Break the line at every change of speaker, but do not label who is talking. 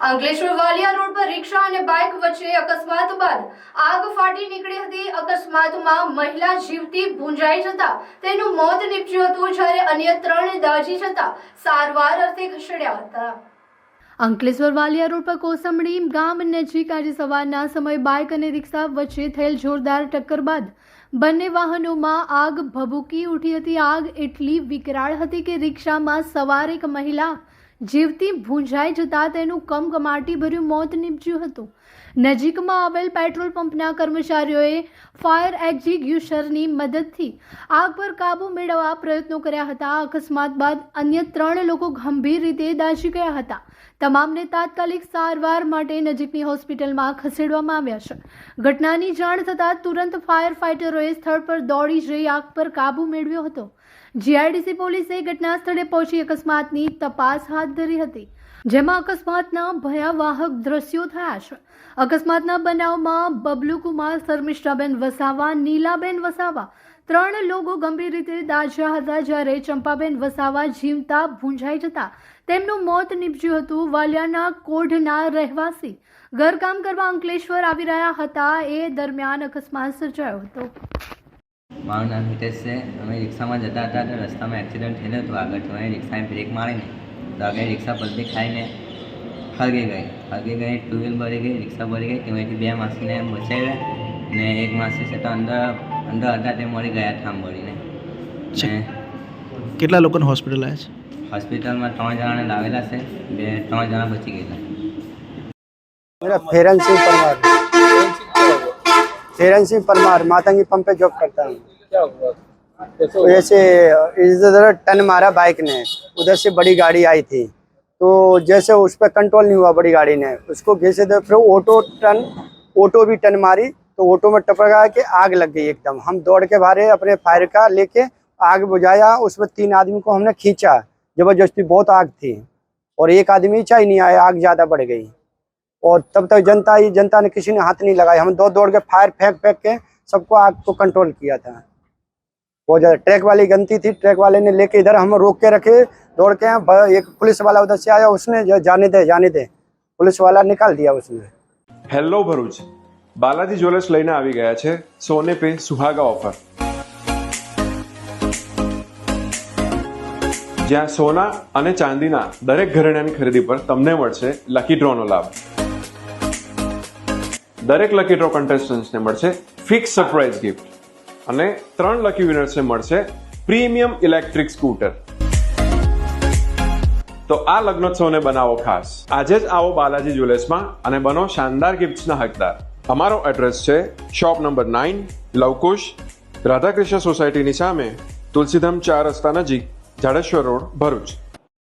Ankleshwar Valia road પર રિક્ષા અને bike વચ્ચે અકસ્માત બાદ આગ ફાટી નીકળી હતી. અકસ્માતમાં મહિલા જીવતી ભૂંજાઈ જતા તેનું મોત નીપજ્યું હતું, જ્યારે અન્ય 3 દાઝી જતા સારવાર અર્થે ખસેડ્યા હતા. અંકલેશ્વર વાલિયા રોડ પર કોસંબડી ગામ નજીક આજે સવારના સમયે બાઇક અને રિક્ષા વચ્ચે થયેલ જોરદાર ટક્કર બાદ બંને વાહનોમાં આગ ભભૂકી ઉઠી હતી. આગ એટલી વિકરાળ હતી કે રિક્ષામાં સવાર એક મહિલા જીવતી ભૂંજાઈ જતા તેનું કમકમાટી ભર્યું મોત નીપજ્યું હતું. નજીકમાં આવેલ પેટ્રોલ પંપના કર્મચારીઓએ ફાયર એક્ઝિક્યુશનની મદદથી આગ પર કાબુ મેળવવા પ્રયત્નો કર્યા હતા. અકસ્માત બાદ અન્ય 3 લોકો ગંભીર રીતે દાઝી ગયા હતા. તમામને તાત્કાલિક સારવાર માટે નજીકની હોસ્પિટલમાં ખસેડવામાં આવ્યા છે. ઘટનાની જાણ થતાં તુરંત ફાયર ફાઇટરોએ સ્થળ પર દોડી જઈ આગ પર કાબુ મેળવ્યો હતો. જીઆઈડીસી પોલીસે ઘટના સ્થળે પહોંચી અકસ્માતની તપાસ હાથ ધરી હતી, જેમાં અકસ્માતના ભયાવહ દ્રશ્યો થયા છે. અકસ્માતના બનાવમાં બબલુ કુમાર, શર્મિષ્ઠાબેન વસાવા, નીલાબેન વસાવા 3 લોકો ગંભીર રીતે દાઝ્યા હતા, જ્યારે ચંપાબેન વસાવા જીવતા ભૂંજાઈ જતા તેમનું મોત નીપજ્યું હતું. વાલિયાના કોઢના રહેવાસી ઘરકામ કરવા અંકલેશ્વર આવી રહ્યા હતા. એ દરમિયાન અકસ્માત સર્જાયો હતો.
મારું નામ હિતેશ છે. અમે રિક્ષામાં જતા હતા તો રસ્તામાં એક્સિડન્ટ થયેલો હતો. આગળથી અમે રિક્ષાની બ્રેક મારીને તો આગળ રિક્ષા પલટી ખાઈને હળગી ગઈ. 2 વ્હીલ ભરી ગઈ, રિક્ષા ભરી ગઈ. તેમાંથી 2 માસીને બચાવ્યા ને 1 માસી છે તો અંદર હતા તે મરી ગયા ઠામ ભરીને.
કેટલા લોકોને હોસ્પિટલ આવ્યા છે?
હોસ્પિટલમાં 3 જણાને લાવેલા છે, 3 જણા બચી ગયેલા.
मेरा फेरन सिंह परमार मातंगी पंप पे जॉब करता हूँ।
क्या हुआ?
तो ऐसे इधर टर्न मारा बाइक ने, उधर से बड़ी गाड़ी आई थी तो जैसे उस पर कंट्रोल नहीं हुआ बड़ी गाड़ी ने, उसको घिसे दे। फिर ऑटो भी टर्न मारी तो ऑटो में टपका के आग लग गई एकदम। हम दौड़ के बाहर अपने फायर का लेके आग बुझाया। उसमें 3 आदमी को हमने खींचा जबरदस्ती, बहुत आग थी और एक आदमी चाय नहीं आया, आग ज़्यादा बढ़ गई और तब तक जनता ने किसी ने हाथ नहीं लगाया। हम दौड़ के फायर फेंक के सबको आग को कंट्रोल किया था। बहुत ज़्यादा ट्रक वाली गलती थी, ट्रक वाले ने लेके इधर हम रोक के रखे, दौड़ के एक पुलिस वाला उधर से आया, उसने जाने दे पुलिस वाला निकाल दिया उसने।
હેલો ભરૂચ, બાલાજી જ્વેલર્સ લઈને આવી ગયા છે સોને પે સુહાગા ઓફર, જ્યાં સોના અને ચાંદીના દરેક ઘરેણાની ખરીદી પર તમને મળશે લકી ડ્રોનો લાભ. દરેક લકી ડ્રો કન્ટેસ્ટન્ટ્સને મળશે ફિક્સ સરપ્રાઇઝ ગિફ્ટ અને 3 લકી વિનર્સને મળશે પ્રીમિયમ ઇલેક્ટ્રિક સ્કૂટર. તો આ લગ્નોત્સવને બનાવો ખાસ. આજે જ આવો બાલાજી જ્વેલર્સમાં અને બનો શાનદાર ગિફ્ટ્સના હકદાર. અમારો એડ્રેસ છે શોપ નંબર 9, લવકુશ, રાધાકૃષ્ણ સોસાયટીની સામે, તુલસીધામ 4 રસ્તા નજીક, જાડેશ્વર રોડ, ભરૂચ.